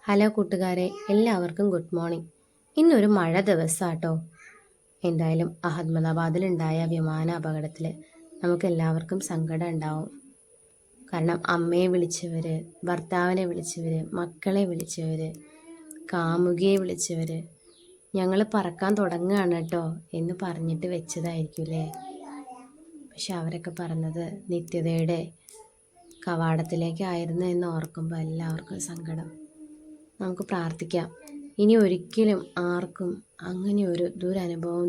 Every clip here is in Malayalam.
ഹലോ കൂട്ടുകാരെ, എല്ലാവർക്കും ഗുഡ് മോർണിംഗ്. ഇന്നൊരു മഴ ദിവസമാട്ടോ. എന്തായാലും അഹമ്മദാബാദിലുണ്ടായ വിമാന അപകടത്തിൽ നമുക്ക് എല്ലാവർക്കും സങ്കടം ഉണ്ടാവും. കാരണം അമ്മയെ വിളിച്ചവർ, ഭർത്താവിനെ വിളിച്ചവർ, മക്കളെ വിളിച്ചവർ, കാമുകിയെ വിളിച്ചവർ, ഞങ്ങൾ പറക്കാൻ തുടങ്ങുകയാണ് കേട്ടോ എന്ന് പറഞ്ഞിട്ട് വെച്ചതായിരിക്കൂലേ. പക്ഷെ അവരൊക്കെ പറഞ്ഞത് നിത്യതയുടെ കവാടത്തിലേക്കായിരുന്നു എന്ന് ഓർക്കുമ്പോൾ എല്ലാവർക്കും സങ്കടം. നമുക്ക് പ്രാർത്ഥിക്കാം, ഇനി ഒരിക്കലും ആർക്കും അങ്ങനെ ഒരു ദുരനുഭവം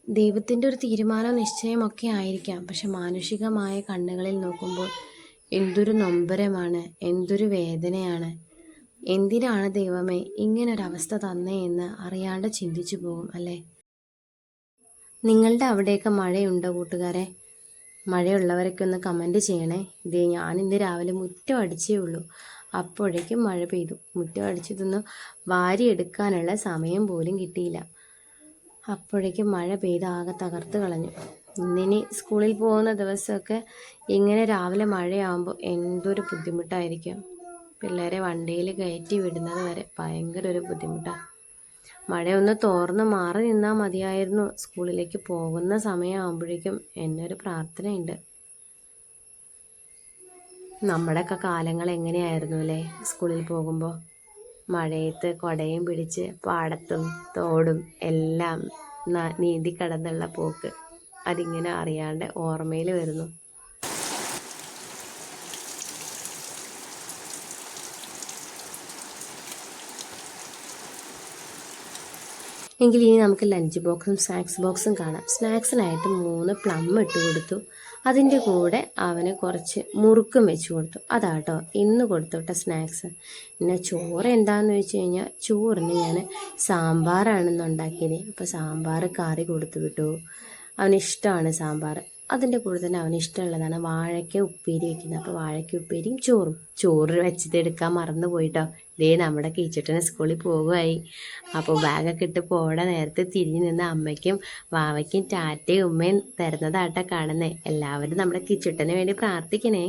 ദൈവത്തിൻ്റെ ഒരു തീരുമാനം നിശ്ചയമൊക്കെ ആയിരിക്കാം. പക്ഷെ മാനുഷികമായ കണ്ണുകളിൽ നോക്കുമ്പോൾ എന്തൊരു നൊമ്പരമാണ്, എന്തൊരു വേദനയാണ്. എന്തിനാണ് ദൈവമേ ഇങ്ങനൊരവസ്ഥ തന്നേ എന്ന് അറിയാണ്ട് ചിന്തിച്ചു പോകും അല്ലേ. നിങ്ങളുടെ അവിടെയൊക്കെ മഴയുണ്ടോ കൂട്ടുകാരെ? മഴയുള്ളവരൊക്കെ ഒന്ന് കമൻറ്റ് ചെയ്യണേ. ഞാനിന്ന് രാവിലെ മുറ്റം അടിച്ചേ ഉള്ളൂ, അപ്പോഴേക്കും മഴ പെയ്തു. മുറ്റം അടിച്ചതൊന്നും വാരിയെടുക്കാനുള്ള സമയം പോലും കിട്ടിയില്ല. അപ്പോഴേക്കും മഴ പെയ്ത് ആകെ തകർത്ത് കളഞ്ഞു. ഇന്നിനി സ്കൂളിൽ പോകുന്ന ദിവസമൊക്കെ ഇങ്ങനെ രാവിലെ മഴയാകുമ്പോൾ എന്തൊരു ബുദ്ധിമുട്ടായിരിക്കും. പിള്ളേരെ വണ്ടിയിൽ കയറ്റി വിടുന്നത് വരെ ഭയങ്കര ഒരു ബുദ്ധിമുട്ടാണ്. മഴയൊന്ന് തോർന്ന് മാറി നിന്നാൽ മതിയായിരുന്നു. സ്കൂളിലേക്ക് പോകുന്ന സമയമാകുമ്പോഴേക്കും എന്നൊരു പ്രാർത്ഥനയുണ്ട്. നമ്മുടെയൊക്കെ കാലങ്ങൾ എങ്ങനെയായിരുന്നു അല്ലേ? സ്കൂളിൽ പോകുമ്പോൾ മഴയത്ത് കുടയും പിടിച്ച് പാടത്തും തോടും എല്ലാം നീന്തി കടന്നുള്ള പോക്ക് അതിങ്ങനെ അറിയാണ്ട് ഓർമ്മയിൽ വരുന്നു. എങ്കിൽ ഇനി നമുക്ക് ലഞ്ച് ബോക്സും സ്നാക്സ് ബോക്സും കാണാം. സ്നാക്സിനായിട്ട് 3 പ്ലം ഇട്ട് കൊടുത്തു. അതിൻ്റെ കൂടെ അവന് കുറച്ച് മുറുക്കും വെച്ച് കൊടുത്തു. അതാട്ടോ ഇന്ന് കൊടുത്തുവിട്ട സ്നാക്സ്. പിന്നെ ചോറ് എന്താണെന്ന് വെച്ച് കഴിഞ്ഞാൽ ചോറിന് ഞാൻ സാമ്പാറാണെന്ന് ഉണ്ടാക്കിയത്. അപ്പോൾ സാമ്പാർ കറി കൊടുത്തു വിട്ടു. അവനിഷ്ടമാണ് സാമ്പാർ. അതിൻ്റെ കൂടെ തന്നെ അവന് ഇഷ്ടമുള്ളതാണ് വാഴയ്ക്ക ഉപ്പേരി വയ്ക്കുന്നത്. അപ്പോൾ വാഴയ്ക്ക ഉപ്പേരിയും ചോറ് വെച്ചത് എടുക്കാൻ മറന്നു പോയിട്ടോ. നമ്മുടെ കീച്ചട്ടന് സ്കൂളിൽ പോകുമായി. അപ്പോൾ ബാഗൊക്കെ ഇട്ട് പോടെ നേരത്തെ തിരിഞ്ഞ് നിന്ന് അമ്മയ്ക്കും വാവയ്ക്കും ടാറ്റയും ഉമ്മയും തരുന്നതാട്ട കാണുന്നേ. എല്ലാവരും നമ്മുടെ കീച്ചട്ടന് വേണ്ടി പ്രാർത്ഥിക്കണേ.